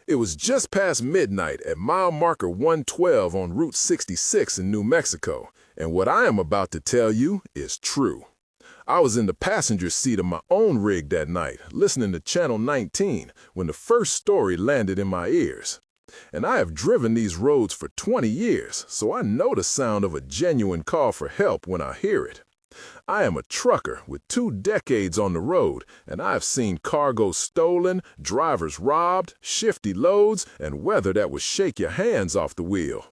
It was just past midnight at mile marker 112 on Route 66 in New Mexico, and what I am about to tell you is true. I was in the passenger seat of my own rig that night, listening to Channel 19, when the first story landed in my ears. And I have driven these roads for 20 years, so I know the sound of a genuine call for help when I hear it. I am a trucker with 2 decades on the road, and I've seen cargo stolen, drivers robbed, shifty loads, and weather that would shake your hands off the wheel.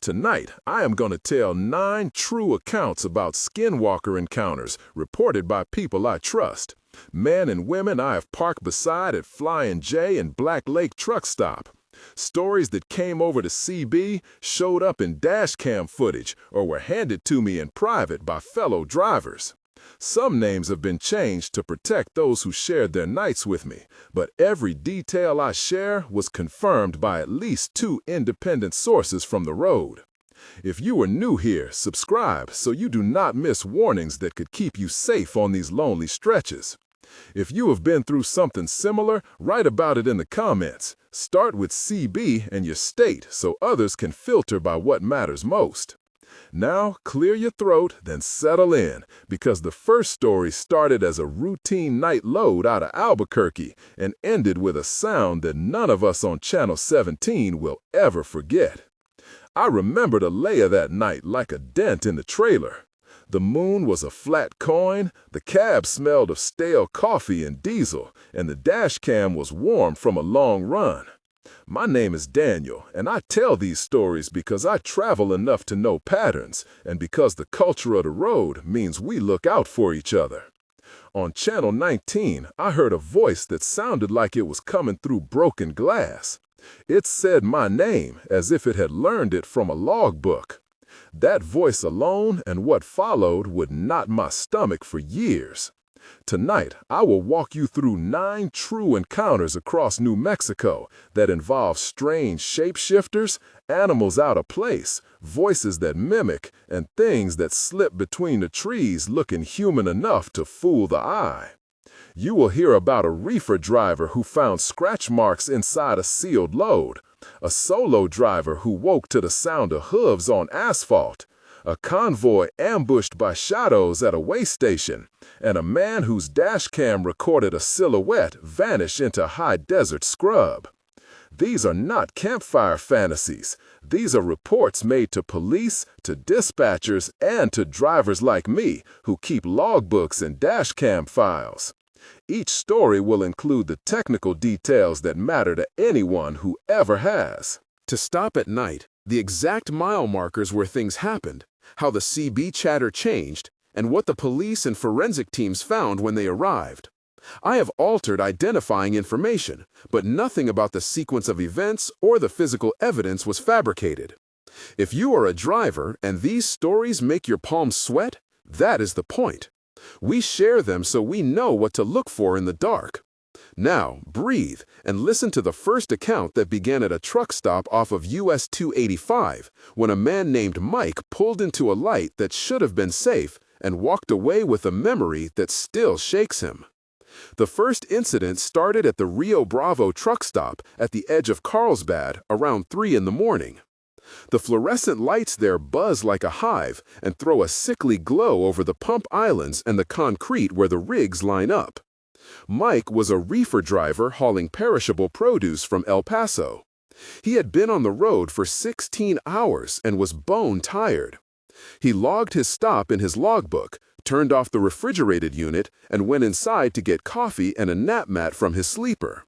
Tonight, I am going to tell 9 true accounts about Skinwalker encounters reported by people I trust. Men and women I have parked beside at Flying J and Black Lake Truck Stop. Stories that came over to CB, showed up in dashcam footage, or were handed to me in private by fellow drivers. Some names have been changed to protect those who shared their nights with me, but every detail I share was confirmed by at least 2 independent sources from the road. If you are new here, subscribe so you do not miss warnings that could keep you safe on these lonely stretches. If you have been through something similar, write about it in the comments. Start with CB and your state so others can filter by what matters most. Now, clear your throat, then settle in, because the first story started as a routine night load out of Albuquerque and ended with a sound that none of us on Channel 17 will ever forget. I remember the lay of that night like a dent in the trailer. The moon was a flat coin, the cab smelled of stale coffee and diesel, and the dashcam was warm from a long run. My name is Daniel, and I tell these stories because I travel enough to know patterns, and because the culture of the road means we look out for each other. On Channel 19, I heard a voice that sounded like it was coming through broken glass. It said my name as if it had learned it from a logbook. That voice alone and what followed would knot my stomach for years. Tonight, I will walk you through 9 true encounters across New Mexico that involve strange shapeshifters, animals out of place, voices that mimic, and things that slip between the trees looking human enough to fool the eye. You will hear about a reefer driver who found scratch marks inside a sealed load, a solo driver who woke to the sound of hooves on asphalt, a convoy ambushed by shadows at a way station, and a man whose dashcam recorded a silhouette vanish into high desert scrub. These are not campfire fantasies. These are reports made to police, to dispatchers, and to drivers like me who keep logbooks and dashcam files. Each story will include the technical details that matter to anyone who ever has. To stop at night, the exact mile markers where things happened, how the CB chatter changed, and what the police and forensic teams found when they arrived. I have altered identifying information, but nothing about the sequence of events or the physical evidence was fabricated. If you are a driver and these stories make your palms sweat, that is the point. We share them so we know what to look for in the dark. Now, breathe and listen to the first account that began at a truck stop off of US 285 when a man named Mike pulled into a light that should have been safe and walked away with a memory that still shakes him. The first incident started at the Rio Bravo truck stop at the edge of Carlsbad around 3 in the morning. The fluorescent lights there buzz like a hive and throw a sickly glow over the pump islands and the concrete where the rigs line up. Mike was a reefer driver hauling perishable produce from El Paso. He had been on the road for 16 hours and was bone tired. He logged his stop in his logbook, turned off the refrigerated unit, and went inside to get coffee and a nap mat from his sleeper.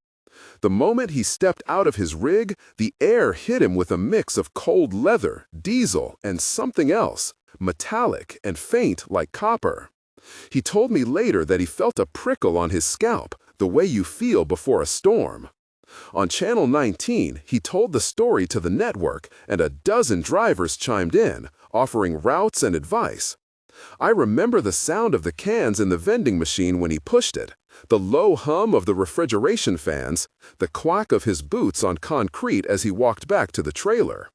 The moment he stepped out of his rig, the air hit him with a mix of cold leather, diesel, and something else, metallic and faint like copper. He told me later that he felt a prickle on his scalp, the way you feel before a storm. On Channel 19, he told the story to the network, and a dozen drivers chimed in, offering routes and advice. I remember the sound of the cans in the vending machine when he pushed it, the low hum of the refrigeration fans, the quack of his boots on concrete as he walked back to the trailer.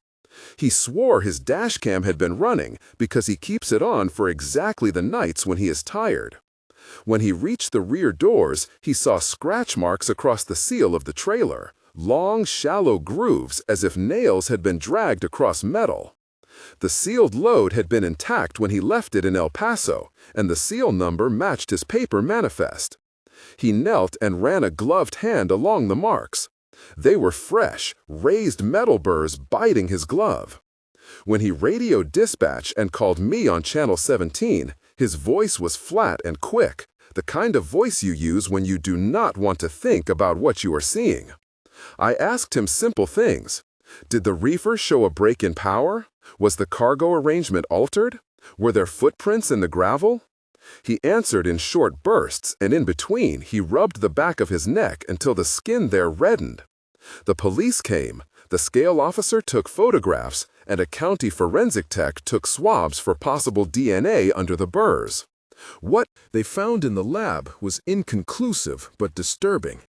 He swore his dashcam had been running because he keeps it on for exactly the nights when he is tired. When he reached the rear doors, he saw scratch marks across the seal of the trailer, long, shallow grooves as if nails had been dragged across metal. The sealed load had been intact when he left it in El Paso, and the seal number matched his paper manifest. He knelt and ran a gloved hand along the marks. They were fresh, raised metal burrs biting his glove. When he radioed dispatch and called me on Channel 17, his voice was flat and quick, the kind of voice you use when you do not want to think about what you are seeing. I asked him simple things. Did the reefer show a break in power? Was the cargo arrangement altered? Were there footprints in the gravel? He answered in short bursts, and in between he rubbed the back of his neck until the skin there reddened. The police came, the scale officer took photographs, and a county forensic tech took swabs for possible DNA under the burrs. What they found in the lab was inconclusive but disturbing.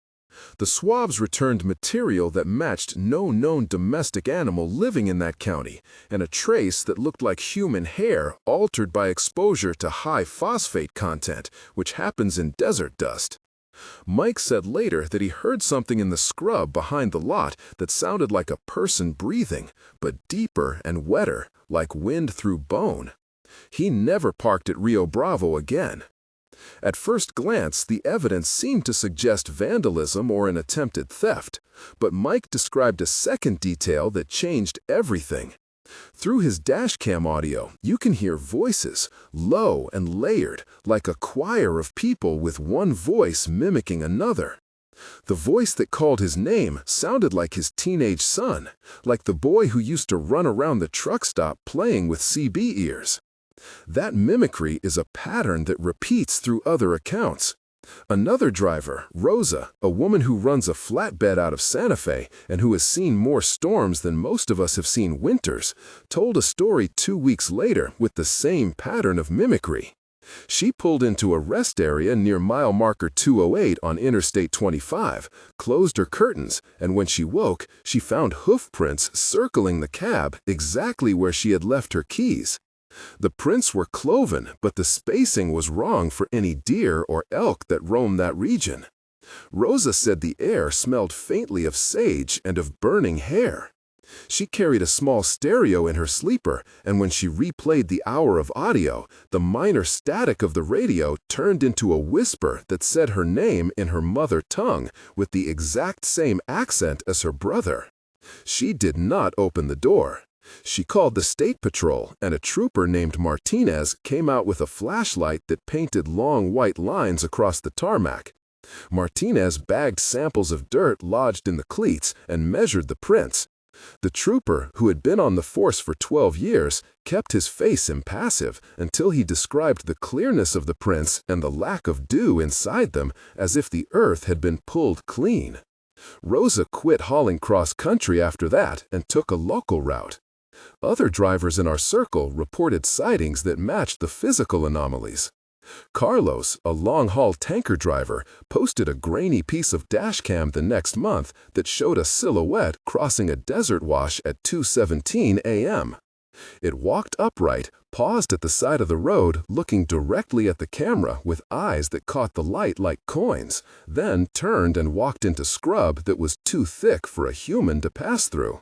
The swabs returned material that matched no known domestic animal living in that county, and a trace that looked like human hair altered by exposure to high phosphate content, which happens in desert dust. Mike said later that he heard something in the scrub behind the lot that sounded like a person breathing, but deeper and wetter, like wind through bone. He never parked at Rio Bravo again. At first glance, the evidence seemed to suggest vandalism or an attempted theft, but Mike described a second detail that changed everything. Through his dashcam audio, you can hear voices, low and layered, like a choir of people with one voice mimicking another. The voice that called his name sounded like his teenage son, like the boy who used to run around the truck stop playing with CB ears. That mimicry is a pattern that repeats through other accounts. Another driver, Rosa, a woman who runs a flatbed out of Santa Fe and who has seen more storms than most of us have seen winters, told a story 2 weeks later with the same pattern of mimicry. She pulled into a rest area near mile marker 208 on Interstate 25, closed her curtains, and when she woke, she found hoof prints circling the cab exactly where she had left her keys. The prints were cloven, but the spacing was wrong for any deer or elk that roamed that region. Rosa said the air smelled faintly of sage and of burning hair. She carried a small stereo in her sleeper, and when she replayed the hour of audio, the minor static of the radio turned into a whisper that said her name in her mother tongue with the exact same accent as her brother. She did not open the door. She called the state patrol, and a trooper named Martinez came out with a flashlight that painted long white lines across the tarmac. Martinez bagged samples of dirt lodged in the cleats and measured the prints. The trooper, who had been on the force for 12 years, kept his face impassive until he described the clearness of the prints and the lack of dew inside them as if the earth had been pulled clean. Rosa quit hauling cross-country after that and took a local route. Other drivers in our circle reported sightings that matched the physical anomalies. Carlos, a long-haul tanker driver, posted a grainy piece of dashcam the next month that showed a silhouette crossing a desert wash at 2:17 a.m. It walked upright, paused at the side of the road, looking directly at the camera with eyes that caught the light like coins, then turned and walked into scrub that was too thick for a human to pass through.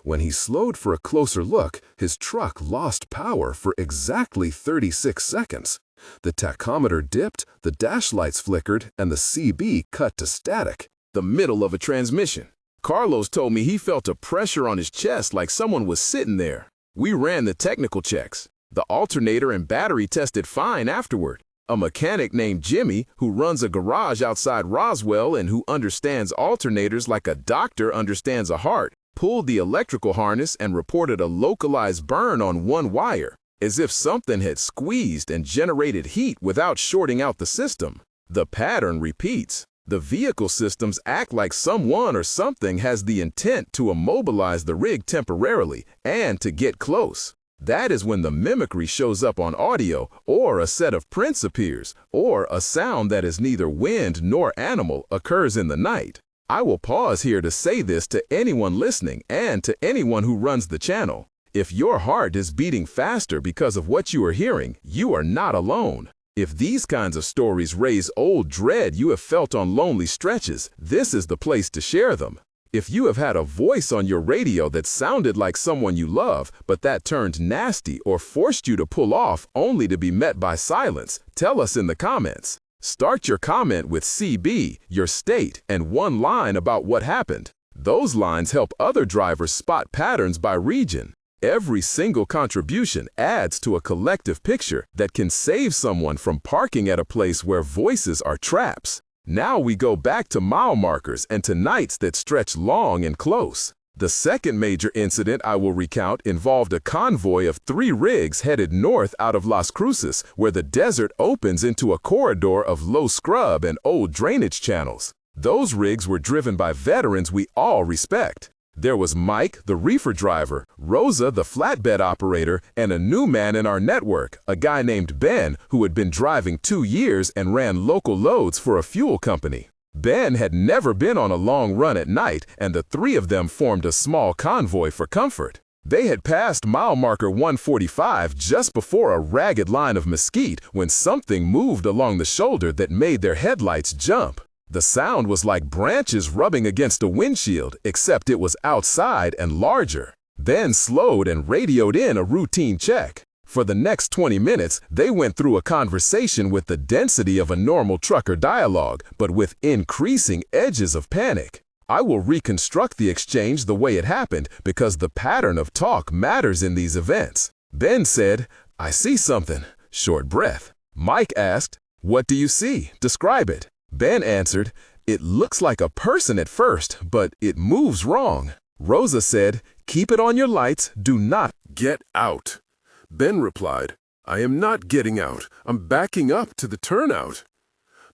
When he slowed for a closer look, his truck lost power for exactly 36 seconds. The tachometer dipped, the dash lights flickered, and the CB cut to static. The middle of a transmission. Carlos told me he felt a pressure on his chest like someone was sitting there. We ran the technical checks. The alternator and battery tested fine afterward. A mechanic named Jimmy, who runs a garage outside Roswell and who understands alternators like a doctor understands a heart, pulled the electrical harness and reported a localized burn on one wire, as if something had squeezed and generated heat without shorting out the system. The pattern repeats. The vehicle systems act like someone or something has the intent to immobilize the rig temporarily and to get close. That is when the mimicry shows up on audio, or a set of prints appears, or a sound that is neither wind nor animal occurs in the night. I will pause here to say this to anyone listening and to anyone who runs the channel. If your heart is beating faster because of what you are hearing, you are not alone. If these kinds of stories raise old dread you have felt on lonely stretches, this is the place to share them. If you have had a voice on your radio that sounded like someone you love, but that turned nasty or forced you to pull off only to be met by silence, tell us in the comments. Start your comment with CB, your state, and one line about what happened. Those lines help other drivers spot patterns by region. Every single contribution adds to a collective picture that can save someone from parking at a place where voices are traps. Now we go back to mile markers and to nights that stretch long and close. The second major incident I will recount involved a convoy of 3 rigs headed north out of Las Cruces, where the desert opens into a corridor of low scrub and old drainage channels. Those rigs were driven by veterans we all respect. There was Mike, the reefer driver, Rosa, the flatbed operator, and a new man in our network, a guy named Ben, who had been driving 2 years and ran local loads for a fuel company. Ben had never been on a long run at night, and the 3 of them formed a small convoy for comfort. They had passed mile marker 145 just before a ragged line of mesquite when something moved along the shoulder that made their headlights jump. The sound was like branches rubbing against a windshield, except it was outside and larger. Ben slowed and radioed in a routine check. For the next 20 minutes, they went through a conversation with the density of a normal trucker dialogue, but with increasing edges of panic. I will reconstruct the exchange the way it happened because the pattern of talk matters in these events. Ben said, "I see something." Short breath. Mike asked, "What do you see? Describe it." Ben answered, "It looks like a person at first, but it moves wrong." Rosa said, "Keep it on your lights. Do not Get out." Ben replied, "I am not getting out. I'm backing up to the turnout."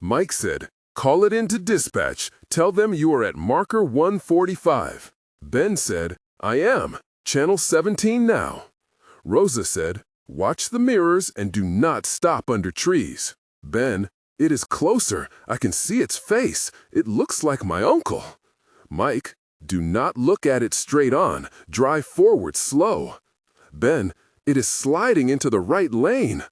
Mike said, "Call it into dispatch. Tell them you are at marker 145. Ben said, "I am. Channel 17 now." Rosa said, "Watch the mirrors and do not stop under trees." Ben, "It is closer. I can see its face. It looks like my uncle." Mike, "Do not look at it straight on. Drive forward slow." Ben, "It is sliding into the right lane."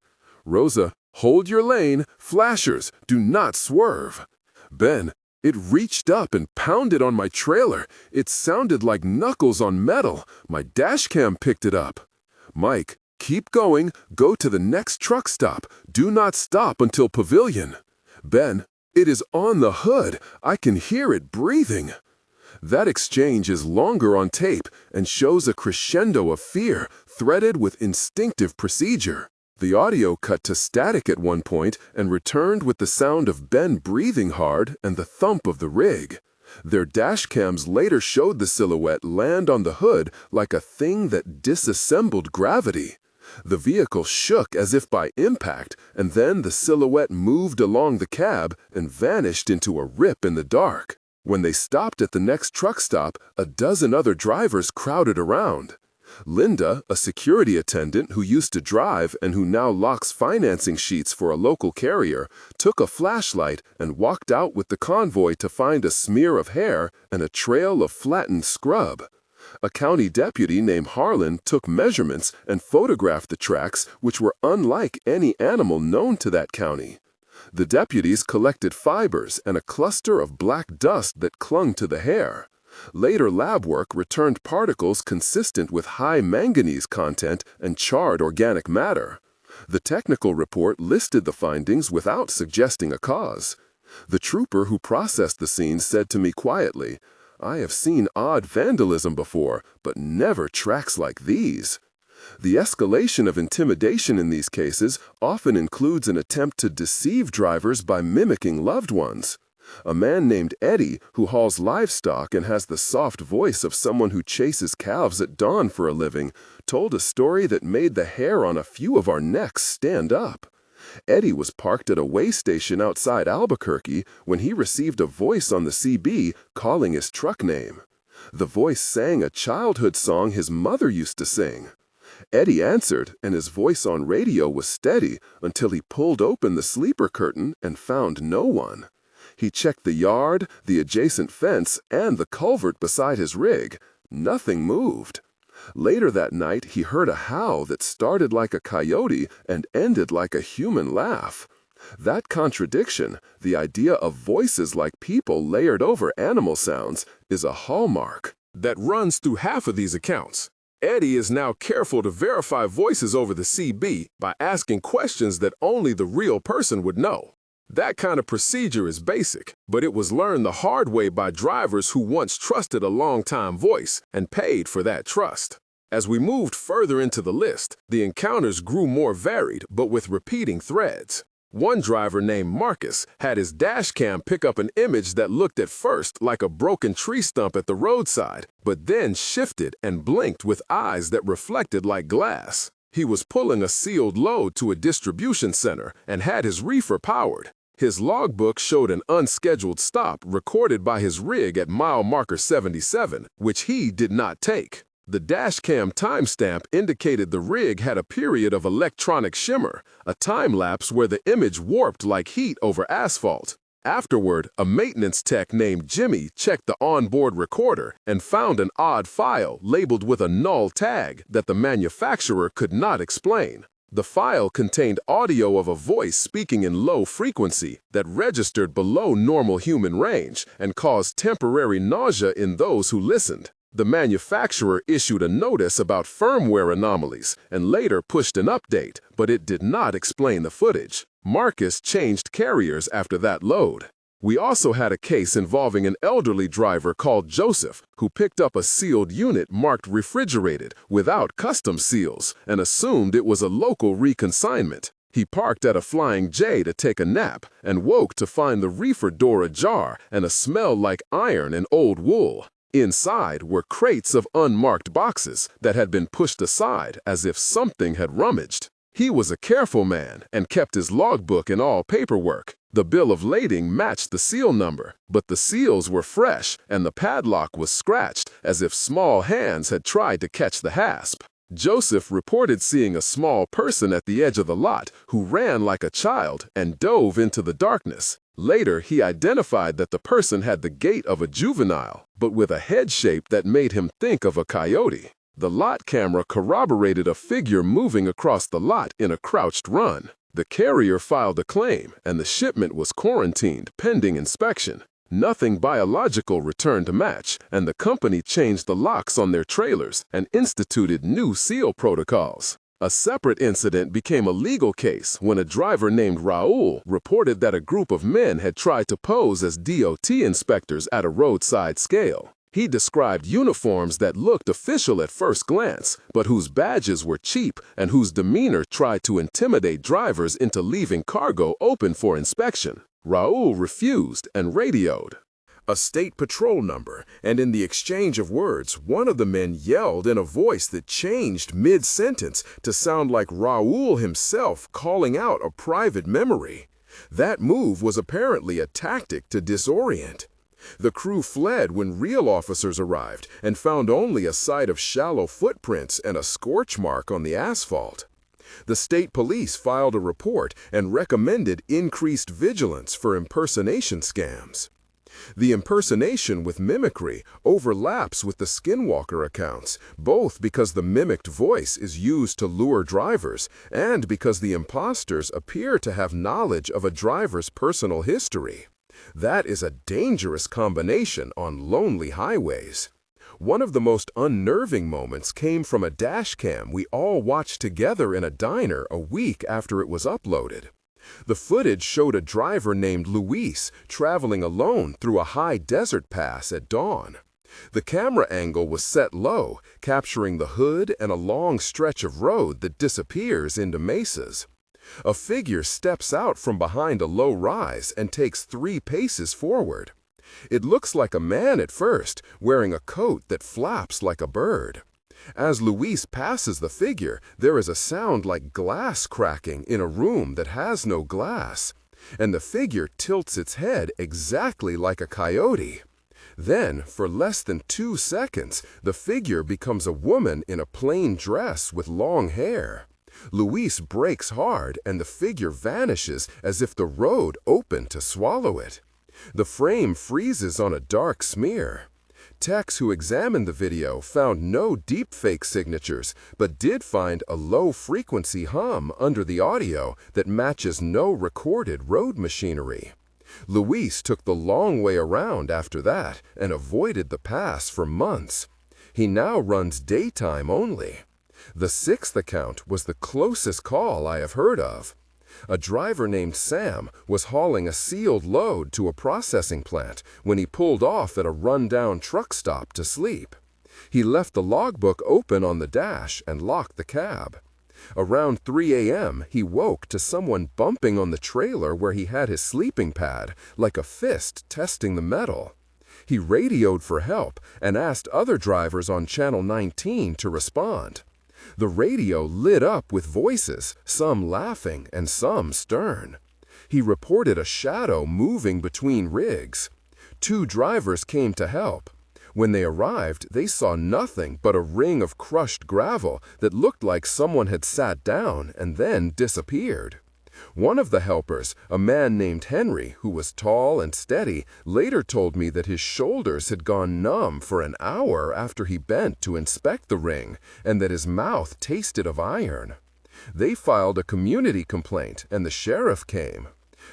Rosa, "Hold your lane. Flashers. Do not swerve." Ben, "It reached up and pounded on my trailer. It sounded like knuckles on metal. My dashcam picked it up." Mike, "Keep going. Go to the next truck stop. Do not stop until Pavilion." Ben, "It is on the hood. I can hear it breathing." That exchange is longer on tape and shows a crescendo of fear threaded with instinctive procedure. The audio cut to static at one point and returned with the sound of Ben breathing hard and the thump of the rig. Their dashcams later showed the silhouette land on the hood like a thing that disassembled gravity. The vehicle shook as if by impact, and then the silhouette moved along the cab and vanished into a rip in the dark. When they stopped at the next truck stop, a dozen other drivers crowded around. Linda, a security attendant who used to drive and who now locks financing sheets for a local carrier, took a flashlight and walked out with the convoy to find a smear of hair and a trail of flattened scrub. A county deputy named Harlan took measurements and photographed the tracks, which were unlike any animal known to that county. The deputies collected fibers and a cluster of black dust that clung to the hair. Later lab work returned particles consistent with high manganese content and charred organic matter. The technical report listed the findings without suggesting a cause. The trooper who processed the scene said to me quietly, "I have seen odd vandalism before, but never tracks like these." The escalation of intimidation in these cases often includes an attempt to deceive drivers by mimicking loved ones. A man named Eddie, who hauls livestock and has the soft voice of someone who chases calves at dawn for a living, told a story that made the hair on a few of our necks stand up. Eddie was parked at a way station outside Albuquerque when he received a voice on the CB calling his truck name. The voice sang a childhood song his mother used to sing. Eddie answered, and his voice on radio was steady until he pulled open the sleeper curtain and found no one. He checked the yard, the adjacent fence, and the culvert beside his rig. Nothing moved. Later that night, he heard a howl that started like a coyote and ended like a human laugh. That contradiction, the idea of voices like people layered over animal sounds, is a hallmark that runs through half of these accounts. Eddie is now careful to verify voices over the CB by asking questions that only the real person would know. That kind of procedure is basic, but it was learned the hard way by drivers who once trusted a long-time voice and paid for that trust. As we moved further into the list, the encounters grew more varied, but with repeating threads. One driver named Marcus had his dashcam pick up an image that looked at first like a broken tree stump at the roadside, but then shifted and blinked with eyes that reflected like glass. He was pulling a sealed load to a distribution center and had his reefer powered. His logbook showed an unscheduled stop recorded by his rig at mile marker 77, which he did not take. The dashcam timestamp indicated the rig had a period of electronic shimmer, a time-lapse where the image warped like heat over asphalt. Afterward, a maintenance tech named Jimmy checked the onboard recorder and found an odd file labeled with a null tag that the manufacturer could not explain. The file contained audio of a voice speaking in low frequency that registered below normal human range and caused temporary nausea in those who listened. The manufacturer issued a notice about firmware anomalies and later pushed an update, but it did not explain the footage. Marcus changed carriers after that load. We also had a case involving an elderly driver called Joseph who picked up a sealed unit marked refrigerated without custom seals and assumed it was a local reconsignment. He parked at a Flying J to take a nap and woke to find the reefer door ajar and a smell like iron and old wool. Inside were crates of unmarked boxes that had been pushed aside as if something had rummaged. He was a careful man and kept his logbook and all paperwork. The bill of lading matched the seal number, but the seals were fresh and the padlock was scratched as if small hands had tried to catch the hasp. Joseph reported seeing a small person at the edge of the lot who ran like a child and dove into the darkness. Later, he identified that the person had the gait of a juvenile, but with a head shape that made him think of a coyote. The lot camera corroborated a figure moving across the lot in a crouched run. The carrier filed a claim, and the shipment was quarantined pending inspection. Nothing biological returned to match, and the company changed the locks on their trailers and instituted new seal protocols. A separate incident became a legal case when a driver named Raul reported that a group of men had tried to pose as DOT inspectors at a roadside scale. He described uniforms that looked official at first glance, but whose badges were cheap and whose demeanor tried to intimidate drivers into leaving cargo open for inspection. Raul refused and radioed a state patrol number, and in the exchange of words, one of the men yelled in a voice that changed mid-sentence to sound like Raul himself calling out a private memory. That move was apparently a tactic to disorient. The crew fled when real officers arrived and found only a sight of shallow footprints and a scorch mark on the asphalt. The state police filed a report and recommended increased vigilance for impersonation scams. The impersonation with mimicry overlaps with the Skinwalker accounts, both because the mimicked voice is used to lure drivers and because the imposters appear to have knowledge of a driver's personal history. That is a dangerous combination on lonely highways. One of the most unnerving moments came from a dashcam we all watched together in a diner a week after it was uploaded. The footage showed a driver named Luis traveling alone through a high desert pass at dawn. The camera angle was set low, capturing the hood and a long stretch of road that disappears into mesas. A figure steps out from behind a low rise and takes 3 paces forward. It looks like a man at first, wearing a coat that flaps like a bird. As Luis passes the figure, there is a sound like glass cracking in a room that has no glass, and the figure tilts its head exactly like a coyote. Then, for less than 2 seconds, the figure becomes a woman in a plain dress with long hair. Luis brakes hard, and the figure vanishes as if the road opened to swallow it. The frame freezes on a dark smear. Techs who examined the video found no deepfake signatures, but did find a low-frequency hum under the audio that matches no recorded road machinery. Luis took the long way around after that and avoided the pass for months. He now runs daytime only. The sixth account was the closest call I have heard of. A driver named Sam was hauling a sealed load to a processing plant when he pulled off at a run-down truck stop to sleep. He left the logbook open on the dash and locked the cab. Around 3 a.m., he woke to someone bumping on the trailer where he had his sleeping pad, like a fist testing the metal. He radioed for help and asked other drivers on Channel 19 to respond. The radio lit up with voices, some laughing and some stern. He reported a shadow moving between rigs. 2 drivers came to help. When they arrived, they saw nothing but a ring of crushed gravel that looked like someone had sat down and then disappeared. One of the helpers, a man named Henry, who was tall and steady, later told me that his shoulders had gone numb for an hour after he bent to inspect the ring, and that his mouth tasted of iron. They filed a community complaint, and the sheriff came.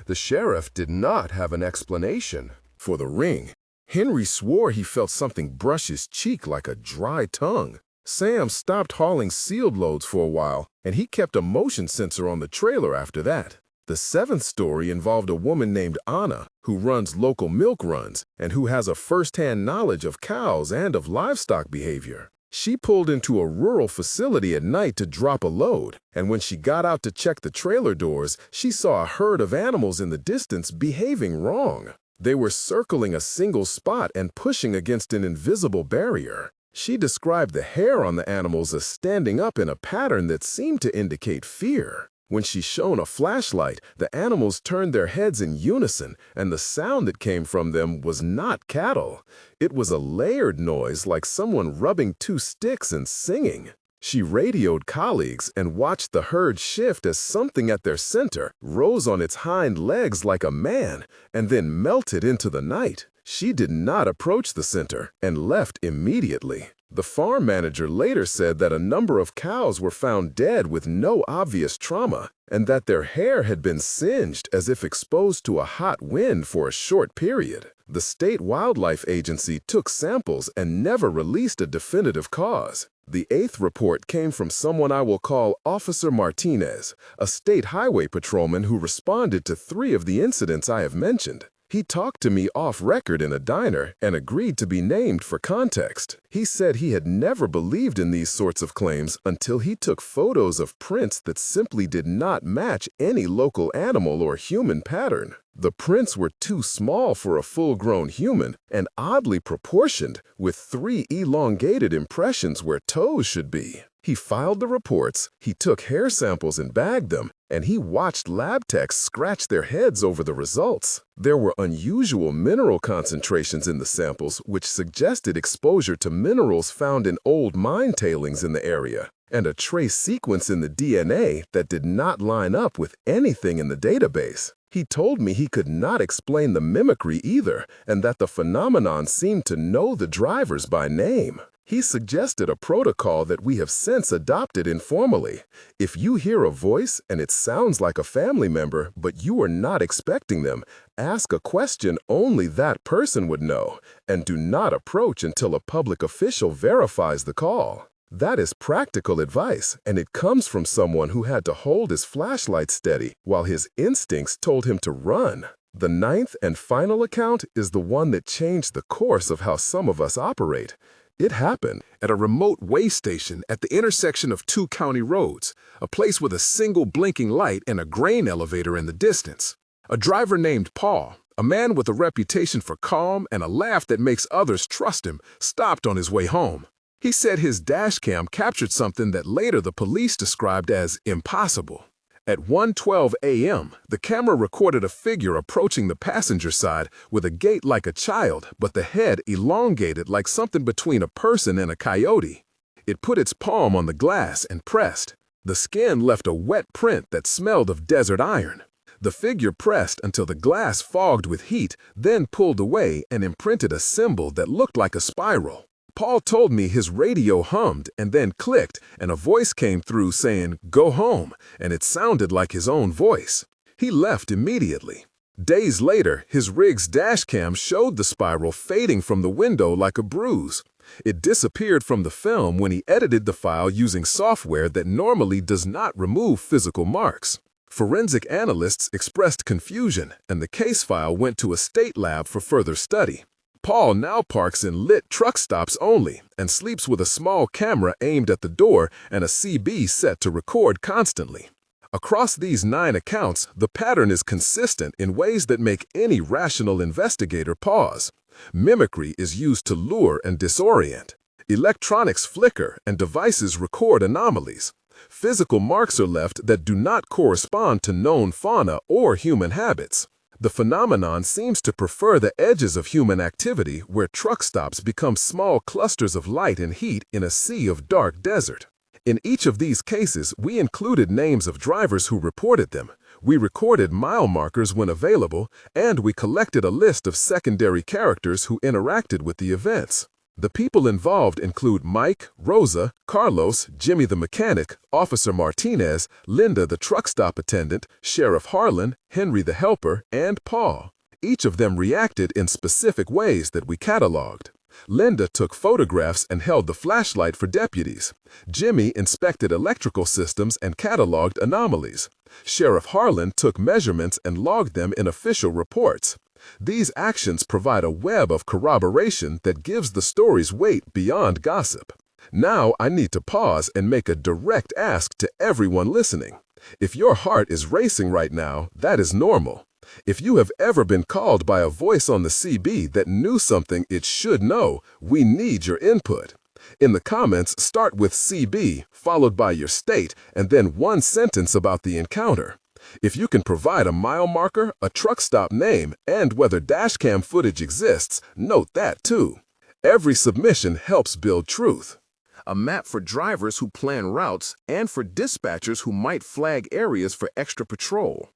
The sheriff did not have an explanation. For the ring, Henry swore he felt something brush his cheek like a dry tongue. Sam stopped hauling sealed loads for a while, and he kept a motion sensor on the trailer after that. The 7th story involved a woman named Anna, who runs local milk runs and who has a first-hand knowledge of cows and of livestock behavior. She pulled into a rural facility at night to drop a load, and when she got out to check the trailer doors, she saw a herd of animals in the distance behaving wrong. They were circling a single spot and pushing against an invisible barrier. She described the hair on the animals as standing up in a pattern that seemed to indicate fear. When she shone a flashlight, the animals turned their heads in unison, and the sound that came from them was not cattle. It was a layered noise like someone rubbing 2 sticks and singing. She radioed colleagues and watched the herd shift as something at their center rose on its hind legs like a man and then melted into the night. She did not approach the center and left immediately. The farm manager later said that a number of cows were found dead with no obvious trauma and that their hair had been singed as if exposed to a hot wind for a short period. The state wildlife agency took samples and never released a definitive cause. The 8th report came from someone I will call Officer Martinez, a state highway patrolman who responded to 3 of the incidents I have mentioned. He talked to me off-record in a diner and agreed to be named for context. He said he had never believed in these sorts of claims until he took photos of prints that simply did not match any local animal or human pattern. The prints were too small for a full-grown human and oddly proportioned, with 3 elongated impressions where toes should be. He filed the reports, he took hair samples and bagged them, and he watched lab techs scratch their heads over the results. There were unusual mineral concentrations in the samples which suggested exposure to minerals found in old mine tailings in the area, and a trace sequence in the DNA that did not line up with anything in the database. He told me he could not explain the mimicry either, and that the phenomenon seemed to know the drivers by name. He suggested a protocol that we have since adopted informally. If you hear a voice and it sounds like a family member, but you are not expecting them, ask a question only that person would know, and do not approach until a public official verifies the call. That is practical advice, and it comes from someone who had to hold his flashlight steady while his instincts told him to run. The 9th and final account is the one that changed the course of how some of us operate. It happened at a remote way station at the intersection of 2 county roads, a place with a single blinking light and a grain elevator in the distance. A driver named Paul, a man with a reputation for calm and a laugh that makes others trust him, stopped on his way home. He said his dashcam captured something that later the police described as impossible. At 1:12 a.m., the camera recorded a figure approaching the passenger side with a gait like a child, but the head elongated like something between a person and a coyote. It put its palm on the glass and pressed. The skin left a wet print that smelled of desert iron. The figure pressed until the glass fogged with heat, then pulled away and imprinted a symbol that looked like a spiral. Paul told me his radio hummed and then clicked, and a voice came through saying, "Go home," and it sounded like his own voice. He left immediately. Days later, his rig's dashcam showed the spiral fading from the window like a bruise. It disappeared from the film when he edited the file using software that normally does not remove physical marks. Forensic analysts expressed confusion, and the case file went to a state lab for further study. Paul now parks in lit truck stops only and sleeps with a small camera aimed at the door and a CB set to record constantly. Across these 9 accounts, the pattern is consistent in ways that make any rational investigator pause. Mimicry is used to lure and disorient. Electronics flicker and devices record anomalies. Physical marks are left that do not correspond to known fauna or human habits. The phenomenon seems to prefer the edges of human activity where truck stops become small clusters of light and heat in a sea of dark desert. In each of these cases, we included names of drivers who reported them. We recorded mile markers when available, and we collected a list of secondary characters who interacted with the events. The people involved include Mike, Rosa, Carlos, Jimmy the mechanic, Officer Martinez, Linda the truck stop attendant, Sheriff Harlan, Henry the helper, and Paul. Each of them reacted in specific ways that we cataloged. Linda took photographs and held the flashlight for deputies. Jimmy inspected electrical systems and cataloged anomalies. Sheriff Harlan took measurements and logged them in official reports. These actions provide a web of corroboration that gives the stories weight beyond gossip. Now I need to pause and make a direct ask to everyone listening. If your heart is racing right now, that is normal. If you have ever been called by a voice on the CB that knew something it should know, we need your input. In the comments, start with CB, followed by your state, and then one sentence about the encounter. If you can provide a mile marker, a truck stop name, and whether dashcam footage exists, note that too. Every submission helps build truth. A map for drivers who plan routes and for dispatchers who might flag areas for extra patrol.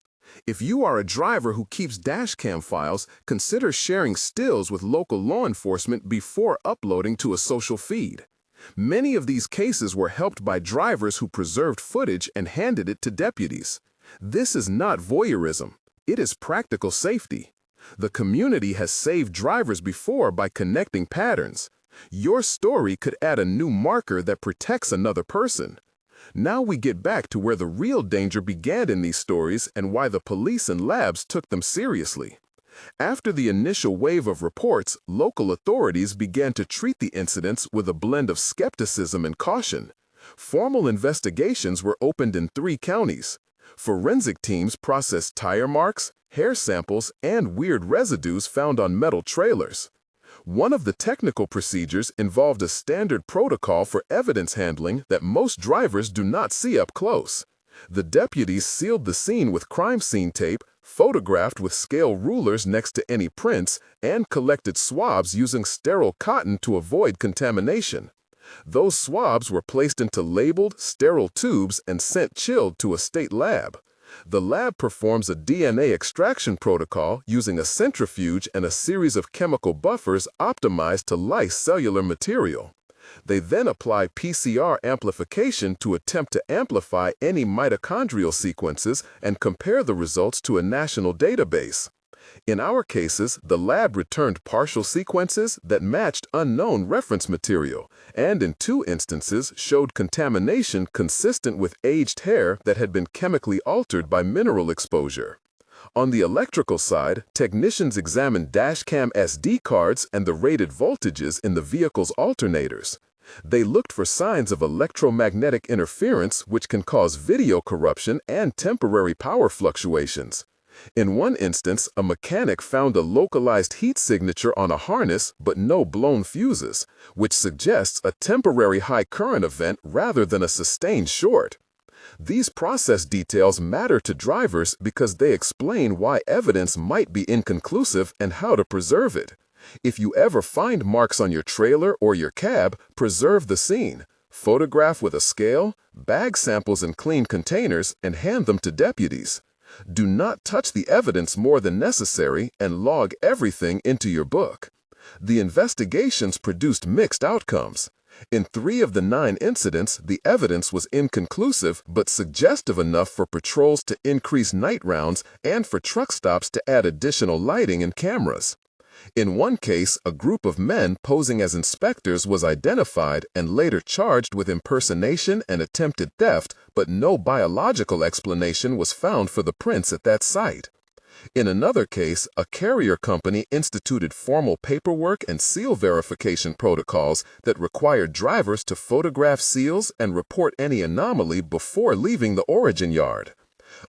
If you are a driver who keeps dashcam files, consider sharing stills with local law enforcement before uploading to a social feed. Many of these cases were helped by drivers who preserved footage and handed it to deputies. This is not voyeurism. It is practical safety. The community has saved drivers before by connecting patterns. Your story could add a new marker that protects another person. Now we get back to where the real danger began in these stories and why the police and labs took them seriously. After the initial wave of reports, local authorities began to treat the incidents with a blend of skepticism and caution. Formal investigations were opened in 3 counties. Forensic teams processed tire marks, hair samples, and weird residues found on metal trailers. One of the technical procedures involved a standard protocol for evidence handling that most drivers do not see up close. The deputies sealed the scene with crime scene tape, photographed with scale rulers next to any prints, and collected swabs using sterile cotton to avoid contamination. Those swabs were placed into labeled, sterile tubes and sent chilled to a state lab. The lab performs a DNA extraction protocol using a centrifuge and a series of chemical buffers optimized to lyse cellular material. They then apply PCR amplification to attempt to amplify any mitochondrial sequences and compare the results to a national database. In our cases, the lab returned partial sequences that matched unknown reference material, and in 2 instances showed contamination consistent with aged hair that had been chemically altered by mineral exposure. On the electrical side, technicians examined dashcam SD cards and the rated voltages in the vehicle's alternators. They looked for signs of electromagnetic interference, which can cause video corruption and temporary power fluctuations. In one instance, a mechanic found a localized heat signature on a harness but no blown fuses, which suggests a temporary high current event rather than a sustained short. These process details matter to drivers because they explain why evidence might be inconclusive and how to preserve it. If you ever find marks on your trailer or your cab, preserve the scene. Photograph with a scale, bag samples in clean containers, and hand them to deputies. Do not touch the evidence more than necessary and log everything into your book. The investigations produced mixed outcomes. In 3 of the 9 incidents, the evidence was inconclusive but suggestive enough for patrols to increase night rounds and for truck stops to add additional lighting and cameras. In one case, a group of men posing as inspectors was identified and later charged with impersonation and attempted theft, but no biological explanation was found for the prints at that site. In another case, a carrier company instituted formal paperwork and seal verification protocols that required drivers to photograph seals and report any anomaly before leaving the origin yard.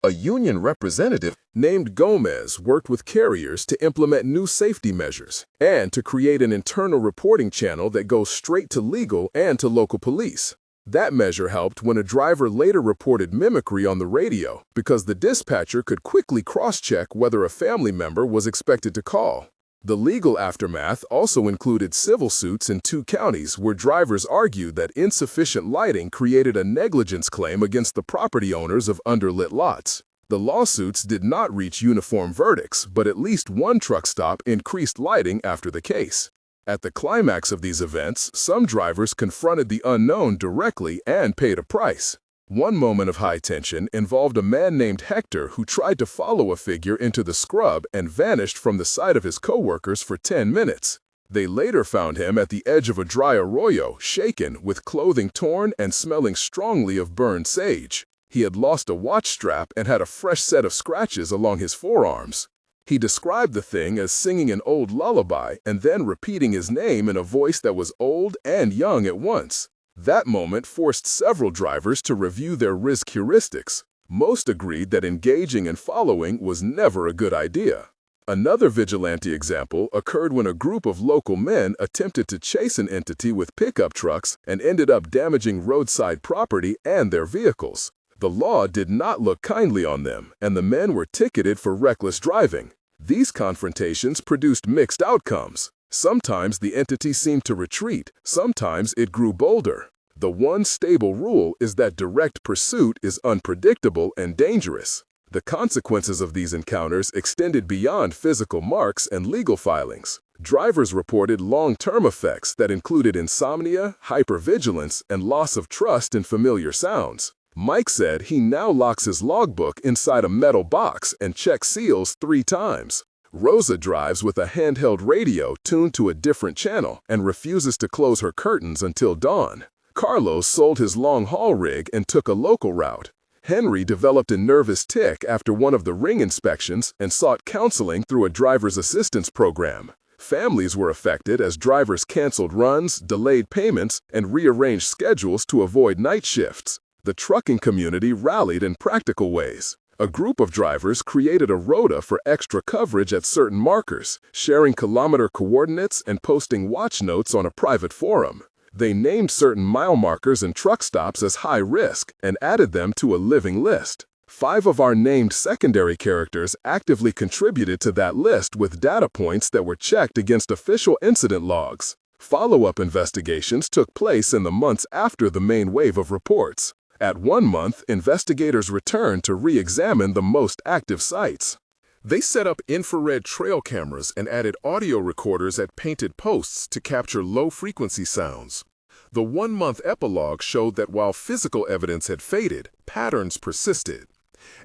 A union representative named Gomez worked with carriers to implement new safety measures and to create an internal reporting channel that goes straight to legal and to local police. That measure helped when a driver later reported mimicry on the radio because the dispatcher could quickly cross-check whether a family member was expected to call. The legal aftermath also included civil suits in 2 counties where drivers argued that insufficient lighting created a negligence claim against the property owners of underlit lots. The lawsuits did not reach uniform verdicts, but at least one truck stop increased lighting after the case. At the climax of these events, some drivers confronted the unknown directly and paid a price. One moment of high tension involved a man named Hector who tried to follow a figure into the scrub and vanished from the sight of his coworkers for 10 minutes. They later found him at the edge of a dry arroyo, shaken, with clothing torn and smelling strongly of burned sage. He had lost a watch strap and had a fresh set of scratches along his forearms. He described the thing as singing an old lullaby and then repeating his name in a voice that was old and young at once. That moment forced several drivers to review their risk heuristics. Most agreed that engaging and following was never a good idea. Another vigilante example occurred when a group of local men attempted to chase an entity with pickup trucks and ended up damaging roadside property and their vehicles. The law did not look kindly on them, and the men were ticketed for reckless driving. These confrontations produced mixed outcomes. Sometimes the entity seemed to retreat, sometimes it grew bolder. The one stable rule is that direct pursuit is unpredictable and dangerous. The consequences of these encounters extended beyond physical marks and legal filings. Drivers reported long-term effects that included insomnia, hypervigilance, and loss of trust in familiar sounds. Mike said he now locks his logbook inside a metal box and checks seals 3 times. Rosa drives with a handheld radio tuned to a different channel and refuses to close her curtains until dawn. Carlos sold his long-haul rig and took a local route. Henry developed a nervous tic after one of the ring inspections and sought counseling through a driver's assistance program. Families were affected as drivers canceled runs, delayed payments, and rearranged schedules to avoid night shifts. The trucking community rallied in practical ways. A group of drivers created a rota for extra coverage at certain markers, sharing kilometer coordinates and posting watch notes on a private forum. They named certain mile markers and truck stops as high risk and added them to a living list. 5 of our named secondary characters actively contributed to that list with data points that were checked against official incident logs. Follow-up investigations took place in the months after the main wave of reports. At 1 month, investigators returned to re-examine the most active sites. They set up infrared trail cameras and added audio recorders at painted posts to capture low-frequency sounds. The 1-month epilogue showed that while physical evidence had faded, patterns persisted.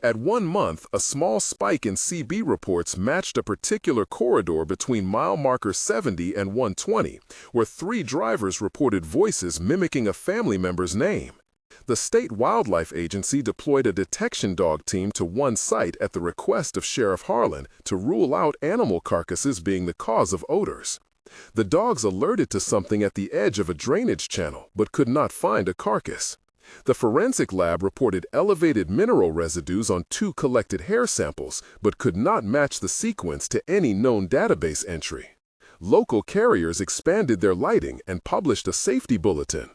At 1 month, a small spike in CB reports matched a particular corridor between mile marker 70 and 120, where 3 drivers reported voices mimicking a family member's name. The State Wildlife Agency deployed a detection dog team to one site at the request of Sheriff Harlan to rule out animal carcasses being the cause of odors. The dogs alerted to something at the edge of a drainage channel, but could not find a carcass. The forensic lab reported elevated mineral residues on 2 collected hair samples, but could not match the sequence to any known database entry. Local carriers expanded their lighting and published a safety bulletin.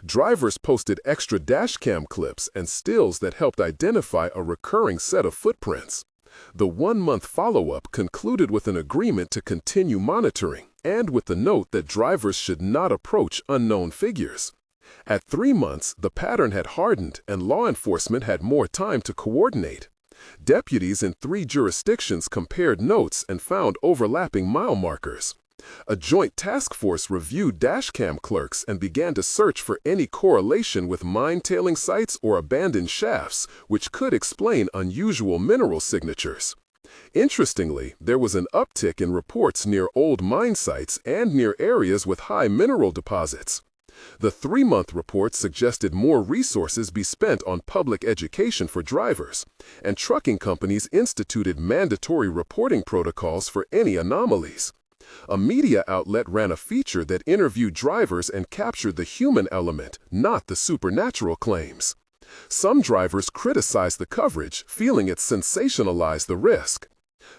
Drivers posted extra dashcam clips and stills that helped identify a recurring set of footprints. The 1-month follow-up concluded with an agreement to continue monitoring and with the note that drivers should not approach unknown figures. At 3 months, the pattern had hardened and law enforcement had more time to coordinate. Deputies in 3 jurisdictions compared notes and found overlapping mile markers. A joint task force reviewed dashcam clerks and began to search for any correlation with mine-tailing sites or abandoned shafts, which could explain unusual mineral signatures. Interestingly, there was an uptick in reports near old mine sites and near areas with high mineral deposits. The 3-month report suggested more resources be spent on public education for drivers, and trucking companies instituted mandatory reporting protocols for any anomalies. A media outlet ran a feature that interviewed drivers and captured the human element, not the supernatural claims. Some drivers criticized the coverage, feeling it sensationalized the risk.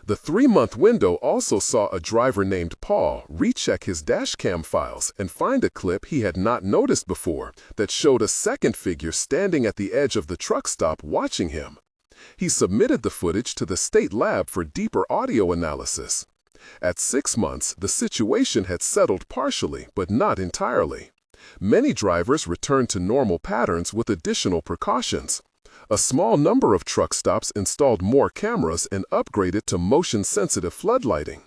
The 3-month window also saw a driver named Paul recheck his dashcam files and find a clip he had not noticed before that showed a second figure standing at the edge of the truck stop watching him. He submitted the footage to the state lab for deeper audio analysis. At 6 months, the situation had settled partially, but not entirely. Many drivers returned to normal patterns with additional precautions. A small number of truck stops installed more cameras and upgraded to motion-sensitive floodlighting.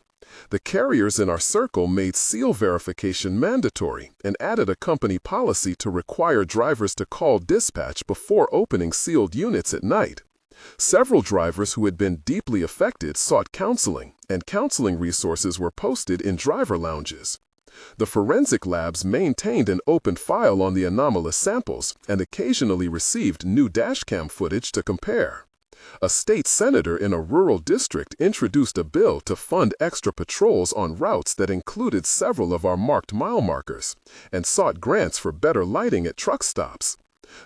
The carriers in our circle made seal verification mandatory and added a company policy to require drivers to call dispatch before opening sealed units at night. Several drivers who had been deeply affected sought counseling, and counseling resources were posted in driver lounges. The forensic labs maintained an open file on the anomalous samples and occasionally received new dashcam footage to compare. A state senator in a rural district introduced a bill to fund extra patrols on routes that included several of our marked mile markers, and sought grants for better lighting at truck stops.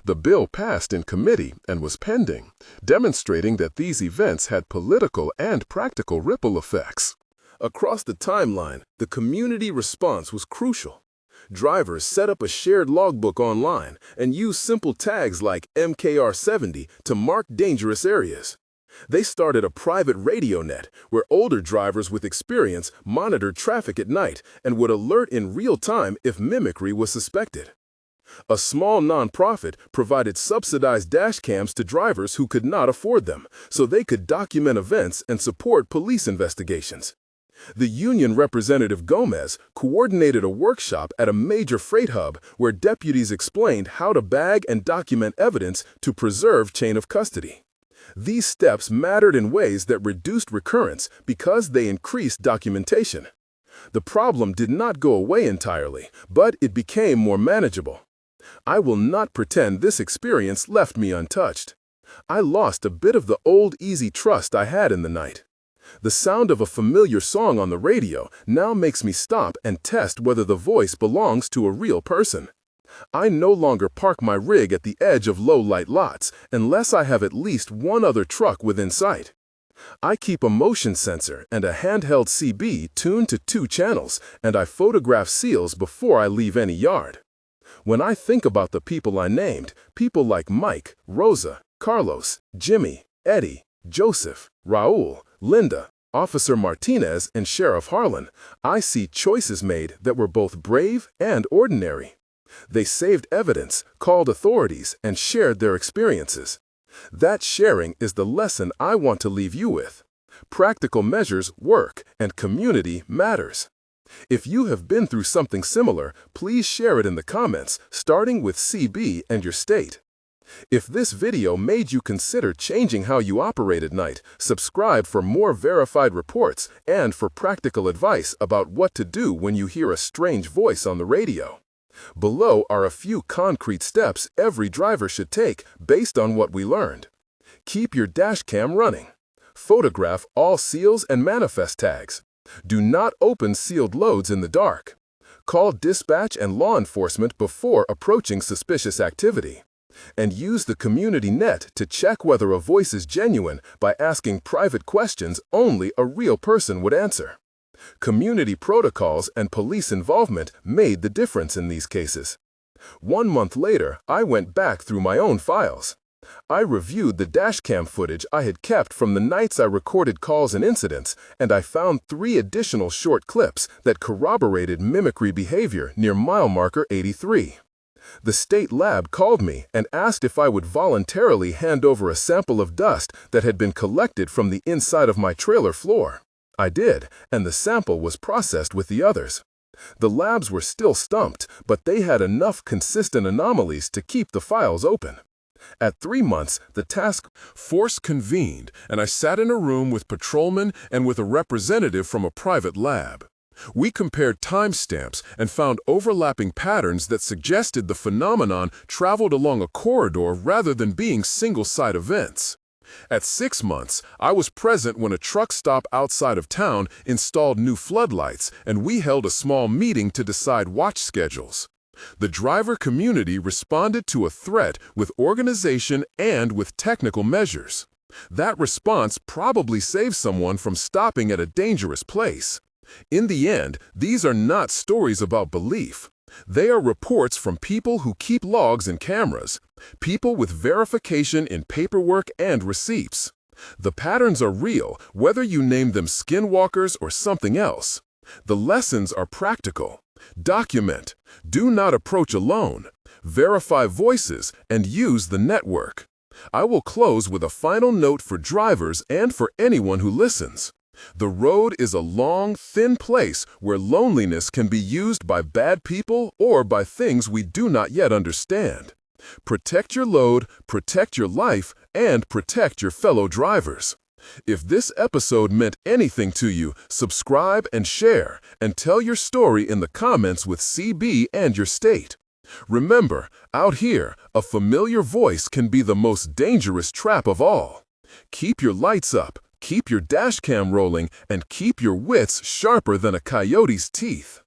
The bill passed in committee and was pending, demonstrating that these events had political and practical ripple effects. Across the timeline, the community response was crucial. Drivers set up a shared logbook online and used simple tags like MKR70 to mark dangerous areas. They started a private radio net where older drivers with experience monitored traffic at night and would alert in real time if mimicry was suspected. A small nonprofit provided subsidized dash cams to drivers who could not afford them, so they could document events and support police investigations. The union representative Gomez coordinated a workshop at a major freight hub where deputies explained how to bag and document evidence to preserve chain of custody. These steps mattered in ways that reduced recurrence because they increased documentation. The problem did not go away entirely, but it became more manageable. I will not pretend this experience left me untouched. I lost a bit of the old easy trust I had in the night. The sound of a familiar song on the radio now makes me stop and test whether the voice belongs to a real person. I no longer park my rig at the edge of low-light lots unless I have at least one other truck within sight. I keep a motion sensor and a handheld CB tuned to 2 channels, and I photograph seals before I leave any yard. When I think about the people I named, people like Mike, Rosa, Carlos, Jimmy, Eddie, Joseph, Raul, Linda, Officer Martinez, and Sheriff Harlan, I see choices made that were both brave and ordinary. They saved evidence, called authorities, and shared their experiences. That sharing is the lesson I want to leave you with. Practical measures work, and community matters. If you have been through something similar, please share it in the comments, starting with CB and your state. If this video made you consider changing how you operate at night, subscribe for more verified reports and for practical advice about what to do when you hear a strange voice on the radio. Below are a few concrete steps every driver should take based on what we learned. Keep your dash cam running. Photograph all seals and manifest tags. Do not open sealed loads in the dark. Call dispatch and law enforcement before approaching suspicious activity. And use the community net to check whether a voice is genuine by asking private questions only a real person would answer. Community protocols and police involvement made the difference in these cases. 1 month later, I went back through my own files. I reviewed the dashcam footage I had kept from the nights I recorded calls and incidents, and I found 3 additional short clips that corroborated mimicry behavior near mile marker 83. The state lab called me and asked if I would voluntarily hand over a sample of dust that had been collected from the inside of my trailer floor. I did, and the sample was processed with the others. The labs were still stumped, but they had enough consistent anomalies to keep the files open. At 3 months, the task force convened, and I sat in a room with patrolmen and with a representative from a private lab. We compared timestamps and found overlapping patterns that suggested the phenomenon traveled along a corridor rather than being single-site events. At 6 months, I was present when a truck stop outside of town installed new floodlights, and we held a small meeting to decide watch schedules. The driver community responded to a threat with organization and with technical measures. That response probably saved someone from stopping at a dangerous place. In the end, these are not stories about belief. They are reports from people who keep logs and cameras, people with verification in paperwork and receipts. The patterns are real, whether you name them skinwalkers or something else. The lessons are practical. Document. Do not approach alone. Verify voices and use the network. I will close with a final note for drivers and for anyone who listens. The road is a long, thin place where loneliness can be used by bad people or by things we do not yet understand. Protect your load, protect your life, and protect your fellow drivers. If this episode meant anything to you, subscribe and share, and tell your story in the comments with CB and your state. Remember, out here, a familiar voice can be the most dangerous trap of all. Keep your lights up, keep your dash cam rolling, and keep your wits sharper than a coyote's teeth.